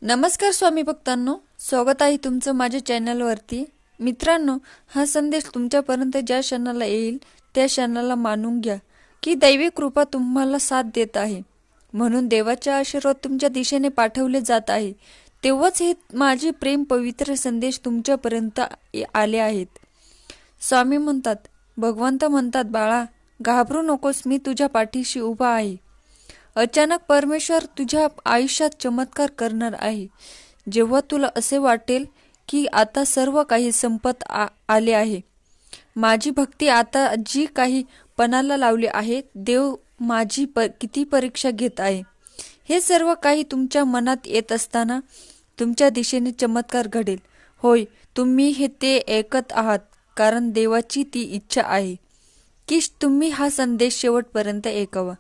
नमस्कार स्वामी भक्तांनो, स्वागत आहे तुमचं माझ्या चॅनलवरती. मित्रांनो, हा संदेश तुमच्यापर्यंत ज्या क्षणाला येईल त्या क्षणाला मानून घ्या की दैवी कृपा तुम्हाला साथ देत आहे. म्हणून देवाचे आशीर्वाद तुमच्या दिशेने पाठवले जात आहे. तेव्हाच हे माझे प्रेम पवित्र संदेश तुमच्यापर्यंत आले आहेत. स्वामी म्हणतात, भगवंत म्हणतात, बाळा घाबरू नकोस, मी तुझ्या पाठीशी उभा आहे. अचानक परमेश्वर तुझ्या आयुष्यात चमत्कार करणार आहे. जेव्हा तुला असे वाटेल की आता सर्व काही संपत आले आहे, माझी भक्ती आता जी काही पणाला लावली आहे, देव माझी किती परीक्षा घेत आहे, हे सर्व काही तुमच्या मनात येत असताना तुमच्या दिशेने चमत्कार घडेल. होय, तुम्ही हे ते ऐकत आहात कारण देवाची ती इच्छा आहे की तुम्ही हा संदेश शेवटपर्यंत ऐकावा.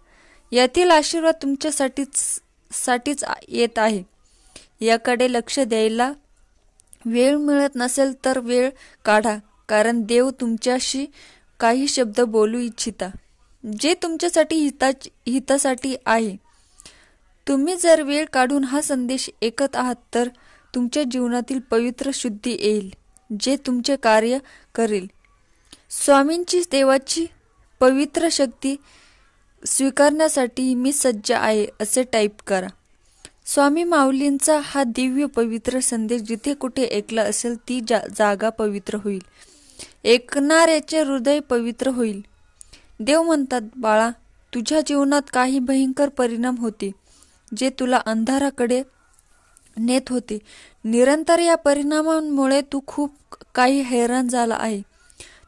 यातील आशीर्वाद तुमच्यासाठीच येत आहे. याकडे लक्ष द्यायला वेळ मिळत नसेल तर वेळ काढा, कारण देव तुमच्याशी काही शब्द बोलू इच्छिता जे तुमच्यासाठी हितासाठी आहे. तुम्ही जर वेळ काढून हा संदेश ऐकत आहात तर तुमच्या जीवनातील पवित्र शुद्धी येईल, जे तुमचे कार्य करेल. स्वामींची देवाची पवित्र शक्ती स्वीकारण्यासाठी मी सज्ज आहे असे टाईप करा. स्वामी माऊलींचा हा दिव्य पवित्र संदेश जिथे कुठे ऐकला असेल ती जागा पवित्र होईल. ऐकणाऱ्याचे हृदय पवित्र होईल. देव म्हणतात, बाळा तुझ्या जीवनात काही भयंकर परिणाम होते जे तुला अंधाराकडे नेत होते. निरंतर या परिणामांमुळे तू खूप काही हैराण झाला आहे.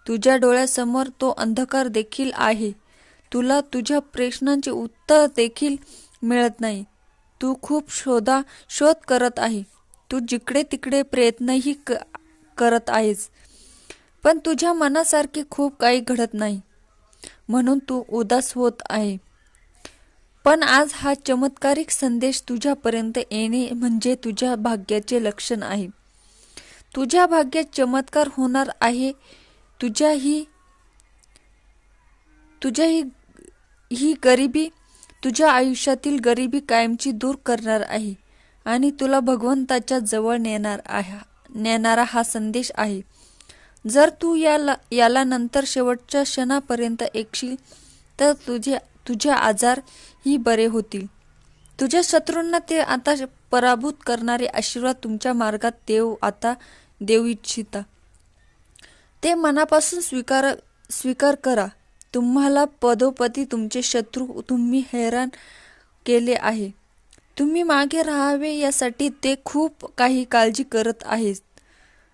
तुझ्या डोळ्यासमोर तो अंधकार देखील आहे. तुला तुझ्या प्रश्नांचे उत्तर देखील मिळत नाही. तू खूप शोध करत आहे. तू जिकडे तिकडे प्रयत्नही करत आहेस, पण तुझ्या मनासारखे खूप काही घडत नाही, म्हणून तू उदास होत आहे. पण आज हा चमत्कारिक संदेश तुझ्यापर्यंत येणे म्हणजे तुझ्या भाग्याचे लक्षण आहे. तुझ्या भाग्यात चमत्कार होणार आहे. ही गरिबी तुझ्या आयुष्यातील गरिबी कायमची दूर करणार आहे आणि तुला भगवंताच्या जवळ नेणारा हा संदेश आहे. जर तू याला नंतर शेवटच्या क्षणापर्यंत ऐकशील तर तुझे आजार ही बरे होतील. तुझ्या शत्रूंना ते आता पराभूत करणारे आशीर्वाद तुमच्या मार्गात देऊ इच्छिता ते मनापासून स्वीकार करा. तुम्हाला पदोपदी तुमचे शत्रू तुम्ही हैराण केले आहे. तुम्ही मागे राहावे यासाठी ते खूप काही काळजी करत आहेत,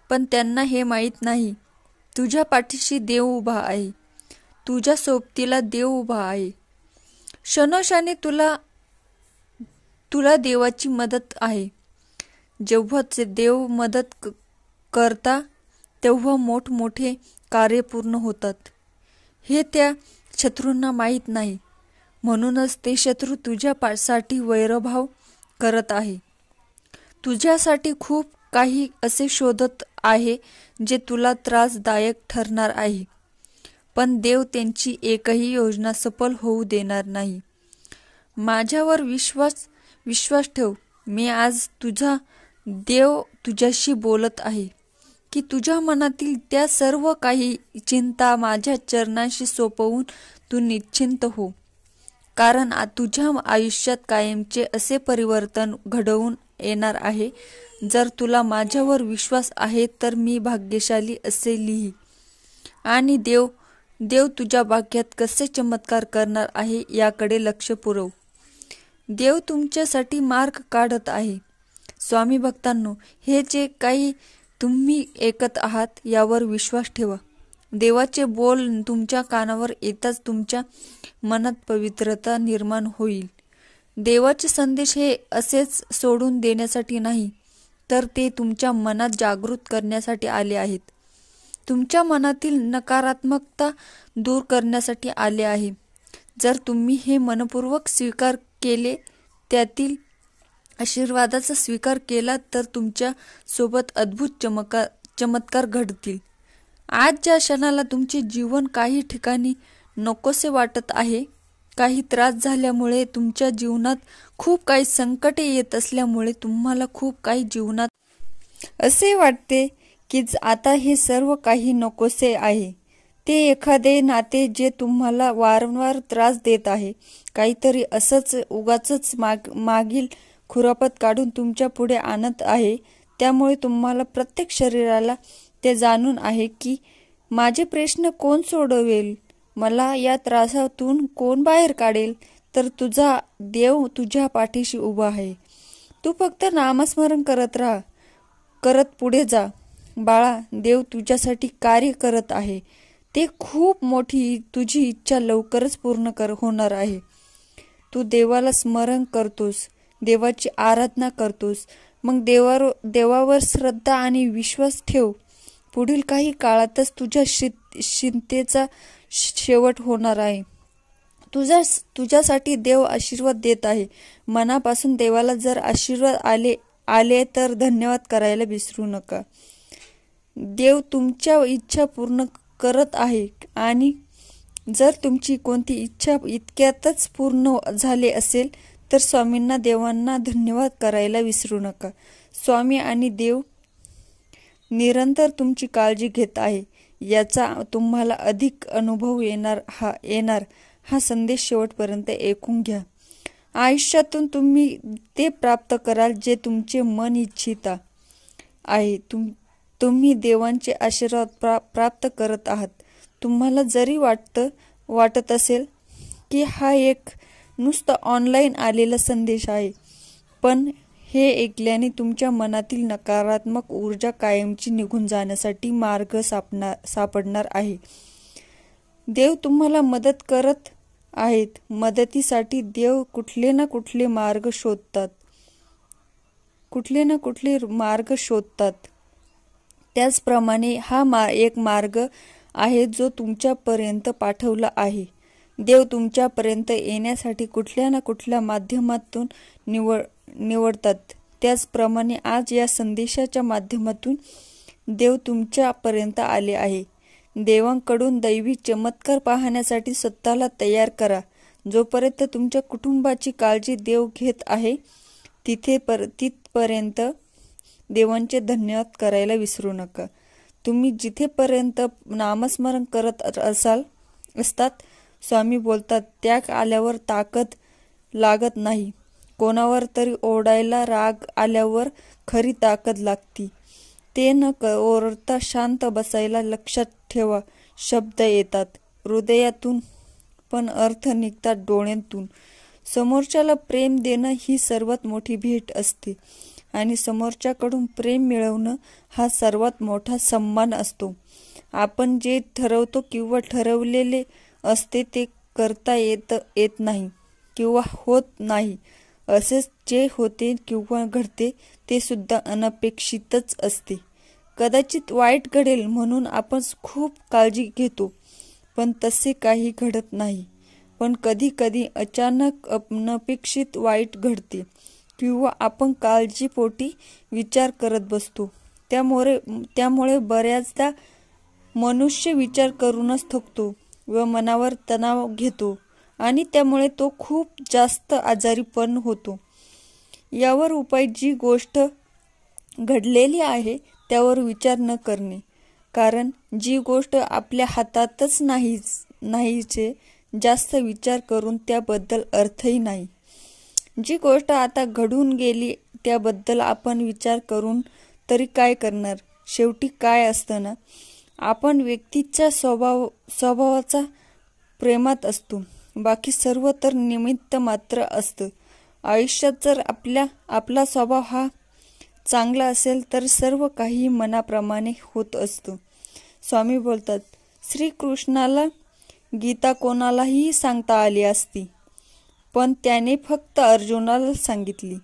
पण त्यांना हे माहीत नाही तुझ्या पाठीशी देव उभा आहे. तुझ्या सोबतीला देव उभा आहे. क्षणोक्षणी तुला देवाची मदत आहे. जेव्हा देव मदत करता तेव्हा मोठमोठे कार्य पूर्ण होतात. हे त्या शत्रूंना माहीत नाही, म्हणूनच ते शत्रू तुझ्यासाठी वैरभाव करत आहे. तुझ्यासाठी खूप काही असे शोधत आहे जे तुला त्रासदायक ठरणार आहे, पण देव त्यांची एकही योजना सफल होऊ देणार नाही. माझ्यावर विश्वास ठेव. मी आज तुझा देव तुझ्याशी बोलत आहे की तुझ्या मनातील त्या सर्व काही चिंता माझ्या चरणांशी सोपवून तू निश्चिंत हो, कारण तुझ्या आयुष्यात कायमचे असे परिवर्तन घडवून येणार आहे. जर तुला माझ्यावर विश्वास आहे तर मी भाग्यशाली असे लिही आणि देव तुझ्या भाग्यात कसे चमत्कार करणार आहे याकडे लक्ष पुरव. देव तुमच्यासाठी मार्ग काढत आहे. स्वामी भक्तांनो, हे जे काही तुम्ही ऐकत आहात यावर विश्वास ठेवा. देवाचे बोल तुमच्या कानावर येताच तुमच्या मनात पवित्रता निर्माण होईल. देवाचे संदेश हे असेच सोडून देण्यासाठी नाही, तर ते तुमच्या मनात जागृत करण्यासाठी आले आहेत. तुमच्या मनातील नकारात्मकता दूर करण्यासाठी आले आहे. जर तुम्ही हे मनपूर्वक स्वीकार केले, त्यातील आशीर्वादाचा स्वीकार केला तर तुमच्या सोबत अद्भुत चमत्कार घडतील. आज ज्या क्षणाला तुमचे जीवन काही ठिकाणी नकोसे वाटत आहे, काही त्रास झाल्यामुळे, तुमच्या जीवनात खूप काही संकटे येत असल्यामुळे तुम्हाला खूप काही जीवनात असे वाटते की आता हे सर्व काही नकोसे आहे. ते एखादे नाते जे तुम्हाला वारंवार त्रास देत आहे, काहीतरी असंच उगाचच मागील खुरापत काढून तुमच्या पुढे आणत आहे. त्यामुळे तुम्हाला प्रत्येक शरीराला ते जाणून आहे की माझे प्रश्न कोण सोडवेल, मला या त्रासातून कोण बाहेर काढेल. तर तुझा देव तुझ्या पाठीशी उभा आहे. तू फक्त नामस्मरण करत पुढे जा. बाळा, देव तुझ्यासाठी कार्य करत आहे. ते खूप मोठी तुझी इच्छा लवकरच पूर्ण होणार आहे. तू देवाला स्मरण करतोस, देवाची आराधना करतोस, मग देवावर श्रद्धा आणि विश्वास ठेव. पुढील काही काळातच तुझ्या चिंतेचा शेवट होणार आहे. तुझ्यासाठी देव आशीर्वाद देत आहे. मनापासून देवाला जर आशीर्वाद आले तर धन्यवाद करायला विसरू नका. देव तुमच्या इच्छा पूर्ण करत आहे आणि जर तुमची कोणती इच्छा इतक्यातच पूर्ण झाली असेल तर स्वामींना, देवांना धन्यवाद करायला विसरू नका. स्वामी आणि देव निरंतर तुमची काळजी घेत आहे याचा तुम्हाला अधिक अनुभव येणार हा संदेश शेवटपर्यंत ऐकून घ्या. आयुष्यातून तुम्ही ते प्राप्त कराल जे तुमचे मन इच्छिता आहे. तुम्ही देवांचे आशीर्वाद प्राप्त करत आहात. तुम्हाला जरी वाटत असेल की हा एक नुसता ऑनलाईन आलेला संदेश आहे, पण हे ऐकल्याने तुमच्या मनातील नकारात्मक ऊर्जा कायमची निघून जाण्यासाठी मार्ग सापडणार आहे. देव तुम्हाला मदत करत आहेत. मदतीसाठी देव कुठले ना कुठले मार्ग शोधतात. त्याचप्रमाणे हा एक मार्ग आहे जो तुमच्यापर्यंत पाठवला आहे. देव तुमच्यापर्यंत येण्यासाठी कुठल्या ना कुठल्या माध्यमातून निवडतात. त्याचप्रमाणे आज या संदेशाच्या माध्यमातून देव तुमच्यापर्यंत आले आहे. देवांकडून दैवी चमत्कार पाहण्यासाठी स्वतःला तयार करा. जोपर्यंत तुमच्या कुटुंबाची काळजी देव घेत आहे तिथपर्यंत देवांचे धन्यवाद करायला विसरू नका. तुम्ही जिथेपर्यंत नामस्मरण करत असतात, स्वामी बोलतात, त्याग आल्यावर ताकद लागत नाही. कोणावर तरी ओरडायला राग आल्यावर खरी ताकद लागती. ते न ओरडता शांत बसायला लक्षात ठेवा. शब्द येतात हृदयातून पण अर्थ निघतात डोळ्यांतून. समोरच्याला प्रेम देणं ही सर्वात मोठी भेट असते आणि समोरच्याकडून प्रेम मिळवणं हा सर्वात मोठा सन्मान असतो. आपण जे ठरवतो किंवा ठरवलेले असते ते करता येत नाही किंवा होत नाही. असेच जे होते किंवा घडते ते सुद्धा अनपेक्षितच असते. कदाचित वाईट घडेल म्हणून आपण खूप काळजी घेतो, पण तसे काही घडत नाही. पण कधी कधी अचानक अनपेक्षित वाईट घडते किंवा आपण काळजीपोटी विचार करत बसतो. त्यामुळे बऱ्याचदा मनुष्य विचार करूनच थकतो व मनावर तणाव घेतो आणि त्यामुळे तो खूप जास्त आजारी पण होतो. यावर उपाय जी गोष्ट घडलेली आहे त्यावर विचार न करणे. कारण जी गोष्ट आपल्या हातातच नाहीचे जास्त विचार करून त्याबद्दल अर्थही नाही. जी गोष्ट आता घडून गेली त्याबद्दल आपण विचार करून तरी काय करणार. शेवटी काय असतं ना, आपण व्यक्तीच्या स्वभावाचा प्रेमात असतो. बाकी सर्व तर निमित्त मात्र असतं. आयुष्यात जर आपला स्वभाव हा चांगला असेल तर सर्व काही मनाप्रमाणे होत असतं. स्वामी बोलतात, श्रीकृष्णाला गीता कोणालाही सांगता आली असती, पण त्याने फक्त अर्जुनाला सांगितली.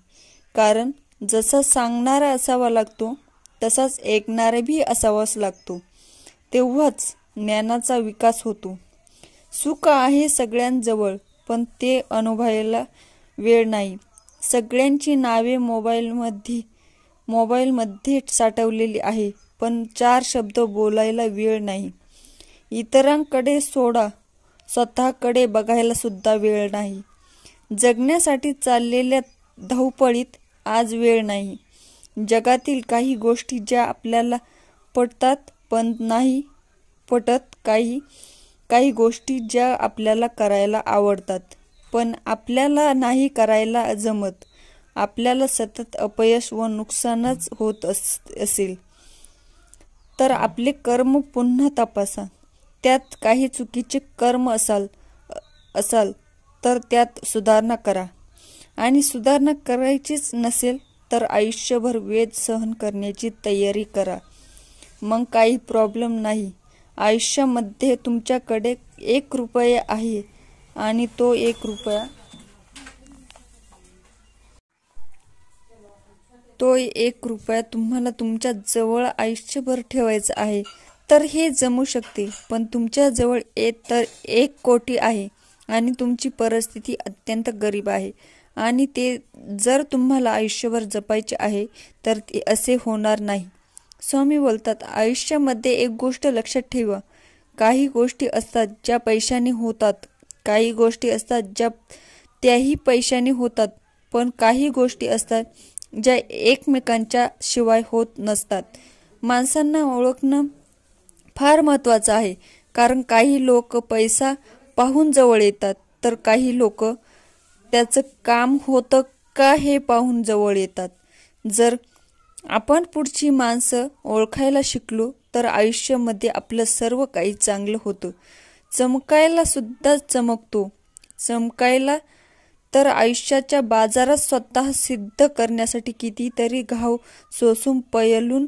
कारण जसा सांगणारा असावा लागतो तसाच ऐकणारा भी असावाच लागतो. तेव्हाच ज्ञानाचा विकास होतो. सुख आहे सगळ्यांजवळ, पण ते अनुभवायला वेळ नाही. सगळ्यांची नावे मोबाईलमध्ये साठवलेली आहे, पण 4 शब्द बोलायला वेळ नाही. इतरांकडे सोडा, स्वतःकडे बघायला सुद्धा वेळ नाही. जगण्यासाठी चाललेल्या धावपळीत आज वेळ नाही. जगातील काही गोष्टी ज्या आपल्याला पटतात पण नाही पटत, काही गोष्टी ज्या आपल्याला करायला आवडतात पण आपल्याला नाही करायला जमत. आपल्याला सतत अपयश व नुकसानच होत असेल तर आपले कर्म पुन्हा तपासा. त्यात काही चुकीचे कर्म असाल तर त्यात सुधारणा करा. आणि सुधारणा करायचीच नसेल तर आयुष्यभर वेद सहन करण्याची तयारी करा. मग काही प्रॉब्लेम नाही. आयुष्यामध्ये तुमच्याकडे 1 रुपया आहे आणि तो 1 रुपया तुम्हाला तुमच्या जवळ आयुष्यभर ठेवायचा आहे तर हे जमू शकते. पण तुमच्या जवळ तर 1 कोटी आहे आणि तुमची परिस्थिती अत्यंत गरीब आहे आणि ते जर तुम्हाला आयुष्यभर जपायचे आहे तर ते असे होणार नाही. स्वामी बोलतात, आयुष्यामध्ये एक गोष्ट लक्षात ठेवा. काही गोष्टी असतात ज्या पैशाने होतात, काही गोष्टी असतात ज्या त्याही पैशाने होतात, पण काही गोष्टी असतात ज्या एकमेकांच्या शिवाय होत नसतात. माणसांना ओळखणं फार महत्त्वाचं आहे, कारण काही लोक पैसा पाहून जवळ येतात तर काही लोक त्याचं काम होतं का हे पाहून जवळ येतात. जर आपण पुढची माणसं ओळखायला शिकलो तर आयुष्यामध्ये आपलं सर्व काही चांगलं होतं. चमकायला सुद्धा चमकतो. चमकायला तर आयुष्याच्या बाजारात स्वतः सिद्ध करण्यासाठी कितीतरी घाव सोसून पयलून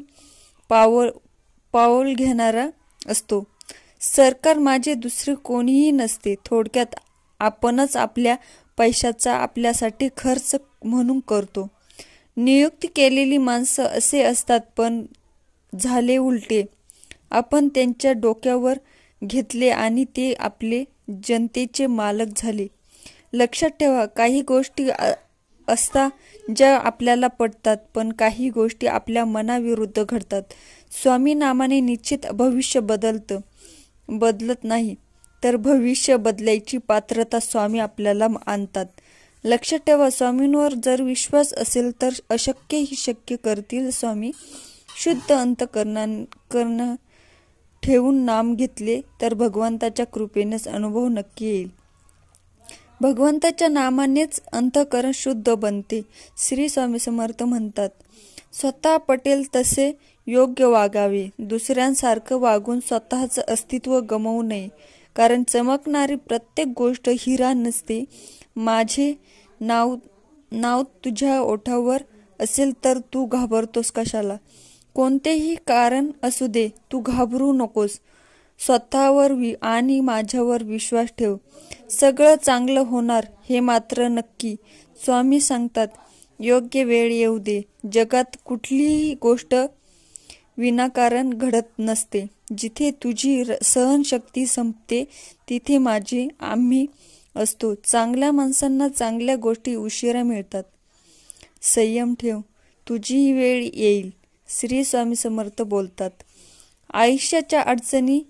पाऊल घेणारा असतो. सरकार माझे दुसरे कोणीही नसते. थोडक्यात आपणच आपल्या पैशाचा आपल्यासाठी खर्च म्हणून करतो. नियुक्त केलेली माणसं असे असतात पण झाले उलटे. आपण त्यांच्या डोक्यावर घेतले आणि ते आपले जनतेचे मालक झाले. लक्षात ठेवा, काही गोष्टी असतात ज्या आपल्याला पटतात पण काही गोष्टी आपल्या मनाविरुद्ध घडतात. स्वामी नामाने निश्चित भविष्य बदलत नाही तर भविष्य बदलायची पात्रता स्वामी आपल्याला आणतात. लक्षात ठेवा, स्वामींवर जर विश्वास असेल तर अशक्यही शक्य करतील स्वामी. शुद्ध अंतःकरण ठेवून नाम घेतले तर भगवंताच्या कृपेनेच अनुभव नक्की येईल. भगवंताच्या नामानेच अंतःकरण शुद्ध बनते. श्री स्वामी समर्थ म्हणतात, स्वतः पटेल तसे योग्य वागावे. दुसऱ्यांसारखं वागून स्वतःचं अस्तित्व गमावू नये. कारण चमकणारी प्रत्येक गोष्ट हिरा नसते. माझे नाव तुझ्या ओठावर असेल तर तू घाबरतोस कशाला? कोणतेही कारण असू दे, तू घाबरू नकोस. स्वतःवर आणि माझ्यावर विश्वास ठेव. सगळं चांगलं होणार हे मात्र नक्की. स्वामी सांगतात, योग्य वेळ येऊ दे. जगात कुठलीही गोष्ट विनाकारण घडत नसते. जिथे तुझी सहनशक्ती संपते तिथे आम्ही असतो. चांगल्या माणसांना चांगल्या गोष्टी उशिरा मिळतात. संयम ठेव, तुझी वेळ येईल. श्री स्वामी समर्थ बोलतात, आयुष्याच्या अडचणी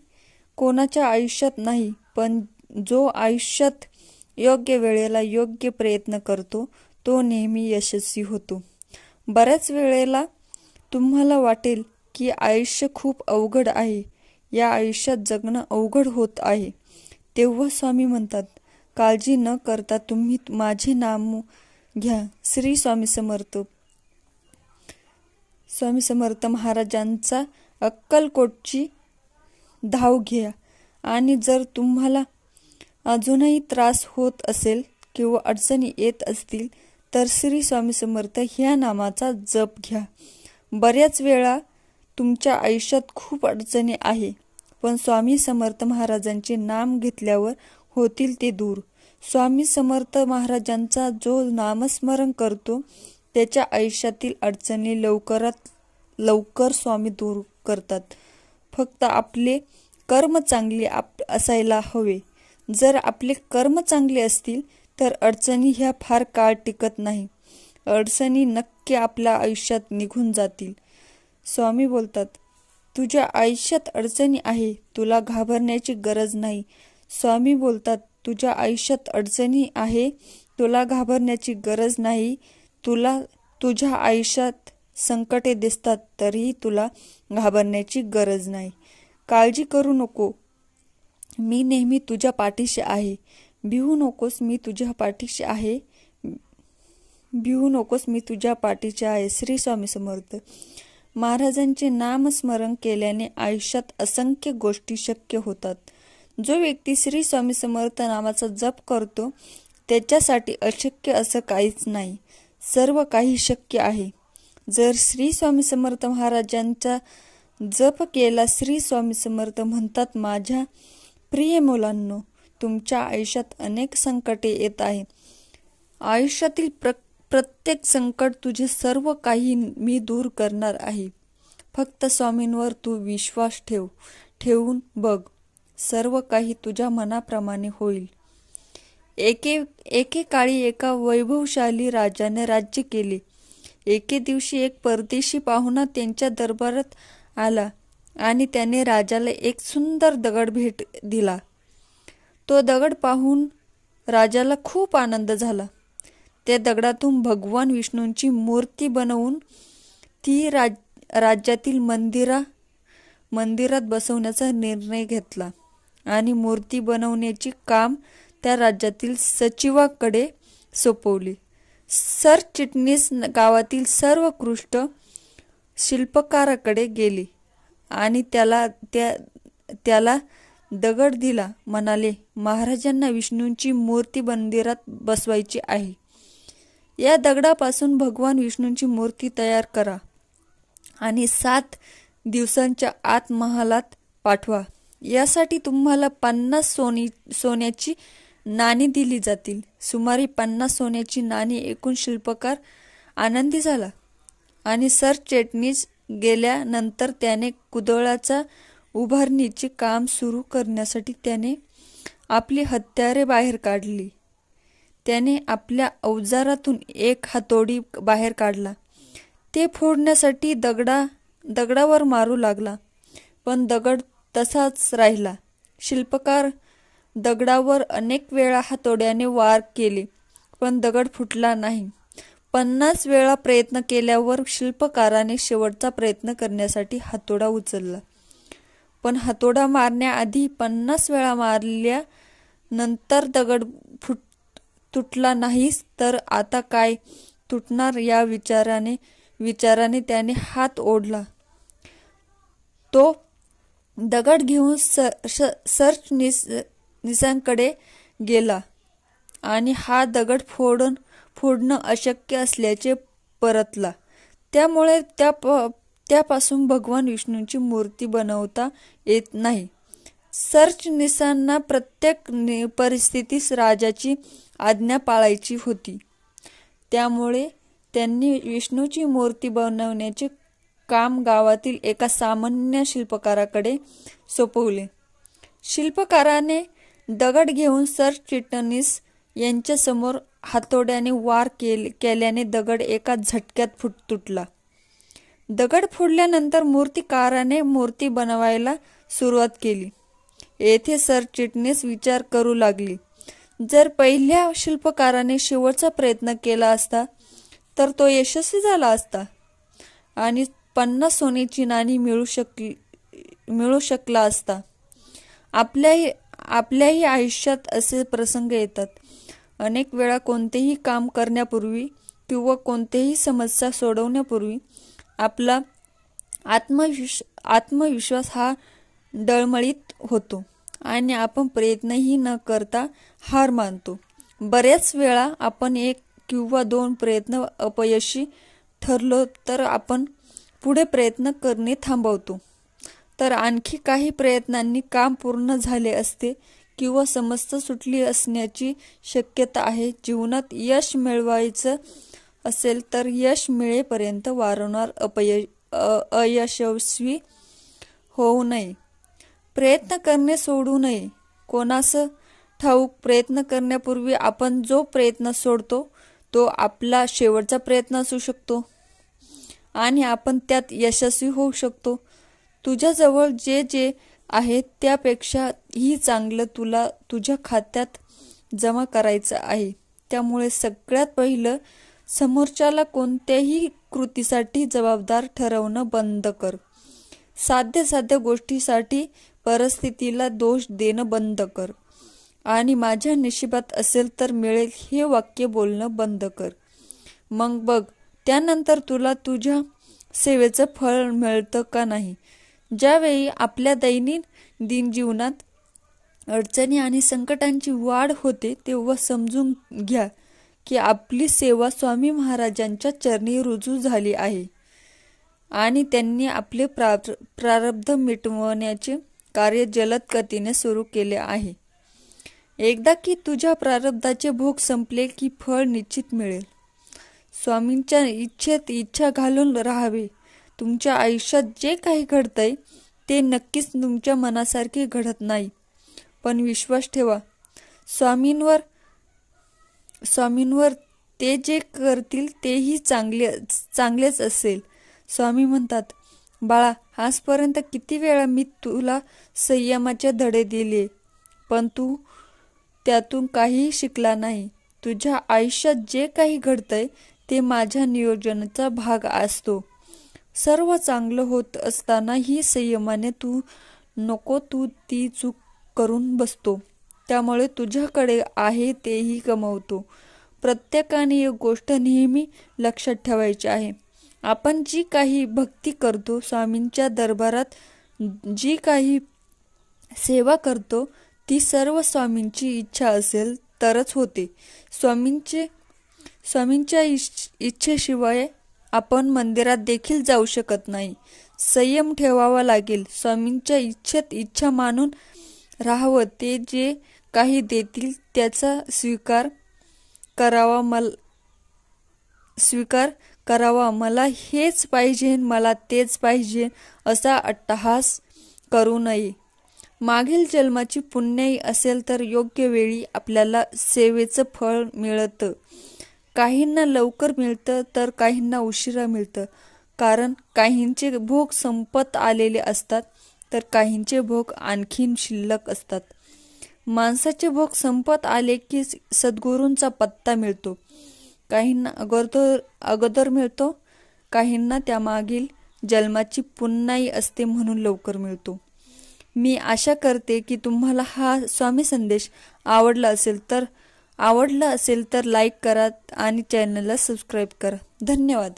कोणाच्या आयुष्यात नाही, पण जो आयुष्यात योग्य वेळेला योग्य प्रयत्न करतो तो नेहमी यशस्वी होतो. बऱ्याच वेळेला तुम्हाला वाटेल की आयुष्य खूप अवघड आहे, या आयुष्यात जगणं अवघड होत आहे. तेव्हा स्वामी म्हणतात, काळजी न करता तुम्ही माझे नाम घ्या. श्री स्वामी समर्थ महाराजांचा अक्कलकोटची धाव घ्या. आणि जर तुम्हाला अजूनही त्रास होत असेल किंवा अडचणी येत असतील तर श्री स्वामी समर्थ ह्या नामाचा जप घ्या. बऱ्याच वेळा तुमच्या आयुष्यात खूप अडचणी आहे, पण स्वामी समर्थ महाराजांचे नाम घेतल्यावर होतील ते दूर. स्वामी समर्थ महाराजांचा जो नामस्मरण करतो त्याच्या आयुष्यातील अडचणी लवकरात लवकर स्वामी दूर करतात. फक्त आपले कर्म चांगले असायला हवे. जर आपले कर्म चांगले असतील तर अडचणी ह्या फार काळ टिकत नाही. अडचणी नक्की आपल्या आयुष्यात निघून जातील. स्वामी बोलतात, तुझ्या आयुष्यात अडचणी आहे, तुला घाबरण्याची गरज नाही. स्वामी बोलतात, तुझ्या आयुष्यात अडचणी आहे, तुला घाबरण्याची गरज नाही. तुझ्या आयुष्यात संकटे दिसतात तरीही तुला घाबरण्याची गरज नाही. काळजी करू नको, मी नेहमी तुझ्या पाठीशी आहे. भिवू नकोस, मी तुझ्या पाठीशी आहे. भिवू नकोस, मी तुझ्या पाठीशी आहे. श्री स्वामी समर्थ. महाराजांचे नामस्मरण केल्याने आयुष्यात असंख्य गोष्टी शक्य होतात. जो व्यक्ती श्री स्वामी समर्थ नामाचा जप करतो त्याच्यासाठी अशक्य असं काहीच नाही. सर्व काही शक्य आहे. जर श्री स्वामी समर्थ महाराजांचा जप केला. श्री स्वामी समर्थ म्हणतात, माझ्या प्रिय मुलांनो, तुमच्या आयुष्यात अनेक संकटे येत आहेत. आयुष्यातील प्रत्येक संकट तुझे सर्व काही मी दूर करणार आहे. फक्त स्वामींवर तू विश्वास ठेवून बघ, सर्व काही तुझ्या मनाप्रमाणे होईल. एकेकाळी एका वैभवशाली राजाने राज्य केले. एके दिवशी एक परदेशी पाहुणा त्यांच्या दरबारात आला आणि त्याने राजाला एक सुंदर दगड भेट दिला. तो दगड पाहून राजाला खूप आनंद झाला. त्या दगडातून भगवान विष्णूंची मूर्ती बनवून ती राज्यातील मंदिरात बसवण्याचा निर्णय घेतला आणि मूर्ती बनवण्याचे काम त्या राज्यातील सचिवाकडे सोपवले. सरचिटणीस गावातील सर्वोत्कृष्ट शिल्पकाराकडे गेले आणि त्याला दगड दिला. म्हणाले, महाराजांना विष्णूंची मूर्ती मंदिरात बसवायची आहे. या दगडापासून भगवान विष्णूंची मूर्ती तयार करा आणि 7 दिवसांच्या आत महालात पाठवा. यासाठी तुम्हाला 50 सोन्याची नाणी दिली जातील. सुमारे 50 सोन्याची नाणी ऐकून शिल्पकार आनंदी झाला आणि सरचिटणीस गेल्यानंतर त्याने कुदळाचा उभारणीचे काम सुरू करण्यासाठी त्याने आपली हत्यारे बाहेर काढली. त्याने आपल्या अवजारातून एक हातोडी बाहेर काढला. ते फोडण्यासाठी दगडावर मारू लागला, पण दगड तसाच राहिला. शिल्पकार दगडावर अनेक वेळा हातोड्याने वार केले, पण दगड फुटला नाही. 50 वेळा प्रयत्न केल्यावर शिल्पकाराने शेवटचा प्रयत्न करण्यासाठी हातोडा उचलला, पण हातोडा मारण्याआधी 50 वेळा मारल्यानंतर दगड तुटला नाहीच, तर आता काय तुटणार या विचाराने त्याने हात ओढला. तो दगड घेऊन सरचिटणीसांकडे गेला आणि हा दगड फोडणं अशक्य असल्याचे परतला. त्यामुळे त्यापासून भगवान विष्णूंची मूर्ती बनवता येत नाही. सरचिटणीसांना प्रत्येक परिस्थितीत राजाची आज्ञा पाळायची होती. त्यामुळे त्यांनी विष्णूची मूर्ती बनवण्याचे काम गावातील एका सामान्य शिल्पकाराकडे सोपवले. शिल्पकाराने दगड घेऊन सरचिटणीस यांच्यासमोर हातोड्याने वार केल्याने दगड एका झटक्यात तुटला. दगड फोडल्यानंतर मूर्तिकाराने मूर्ती बनवायला सुरुवात केली. येथे सरचिटणीस विचार करू लागली, जर पहिल्या शिल्पकाराने शेवटचा प्रयत्न केला असता तर तो यशस्वी झाला असता आणि 50 सोन्याची नाणी मिळू शकला असता. आपल्याही आयुष्यात असे प्रसंग येतात. अनेक वेळा कोणतेही काम करण्यापूर्वी किंवा कोणतीही समस्या सोडवण्यापूर्वी आपला आत्मविश्वास हा डळमळीत होतो आणि आपण प्रयत्नही न करता हार मानतो. बऱ्याच वेळा आपण 1 किंवा 2 प्रयत्न अपयशी ठरलो तर आपण पुढे प्रयत्न करणे थांबवतो. तर आणखी काही प्रयत्नांनी काम पूर्ण झाले असते किंवा समस्या सुटली असण्याची शक्यता आहे. जीवनात यश मिळवायचं असेल तर यश मिळेपर्यंत वारंवार अयशस्वी होऊ नये. प्रयत्न करणे सोडू नये. कोणास ठाऊक, प्रयत्न करण्यापूर्वी आपण जो प्रयत्न सोडतो तो आपला शेवटचा प्रयत्न असू शकतो आणि आपण त्यात यशस्वी होऊ शकतो. तुझ्याजवळ जे आहे त्यापेक्षाही चांगलं तुला तुझ्या खात्यात जमा करायचं आहे. त्यामुळे सगळ्यात पहिलं समोरच्याला कोणत्याही कृतीसाठी जबाबदार ठरवणं बंद कर. साध्या गोष्टीसाठी परिस्थितीला दोष देणं बंद कर आणि माझ्या नशिबात असेल तर मिळेल हे वाक्य बोलणं बंद कर. मग बघ त्यानंतर तुला तुझ्या सेवेचं फळ मिळतं का नाही. ज्यावेळी आपल्या दैनंदिन जीवनात अडचणी आणि संकटांची वाढ होते तेव्हा समजून घ्या की आपली सेवा स्वामी महाराजांच्या चरणी रुजू झाली आहे आणि त्यांनी आपले प्रारब्ध मिटवण्याचे कार्य जलद गतीने सुरू केले आहे. एकदा की तुझ्या प्रारब्धाचे भोग संपले की फळ निश्चित मिळेल. स्वामींच्या इच्छेत इच्छा घालून राहावे. तुमच्या आयुष्यात जे काही घडतंय ते नक्कीच तुमच्या मनासारखे घडत नाही, पण विश्वास ठेवा स्वामींवर ते जे करतील तेही चांगलेच असेल. स्वामी म्हणतात, बाळा, आजपर्यंत किती वेळा मी तुला संयमाचे धडे दिले, पण तू त्यातून काहीही शिकला नाही. तुझ्या आयुष्यात जे काही घडतंय ते माझ्या नियोजनाचा भाग असतो. सर्व चांगलं होत असतानाही संयमाने तू ती चूक करून बसतो. त्यामुळे तुझ्याकडे आहे तेही गमावतो. प्रत्येकाने एक गोष्ट नेहमी लक्षात ठेवायची आहे. आपण जी काही भक्ती करतो, स्वामींच्या दरबारात जी काही सेवा करतो, ती सर्व स्वामींची इच्छा असेल तरच होते. स्वामींच्या इच्छेशिवाय आपण मंदिरात देखील जाऊ शकत नाही. संयम ठेवावा लागेल. स्वामींच्या इच्छेत इच्छा मानून राहावं. ते जे काही देतील त्याचा स्वीकार करावा. मला हेच पाहिजे, मला तेच पाहिजे असा अट्टहास करू नये. मागील जन्माची पुण्याई असेल तर योग्य वेळी आपल्याला सेवेचं फळ मिळतं. काहींना लवकर मिळतं तर काहींना उशिरा मिळतं. कारण काहींचे भोग संपत आलेले असतात तर काहींचे भोग आणखीन शिल्लक असतात. माणसाचे भोग संपत आले की सद्गुरूंचा पत्ता मिळतो. काहींना अगोदर मिळतो, काहींना त्यामागील जन्माची पुण्याई असते म्हणून लवकर मिळतो. मी आशा करते की तुम्हाला हा स्वामी संदेश आवडला असेल तर लाईक करा आणि चॅनलला सबस्क्राईब करा. धन्यवाद.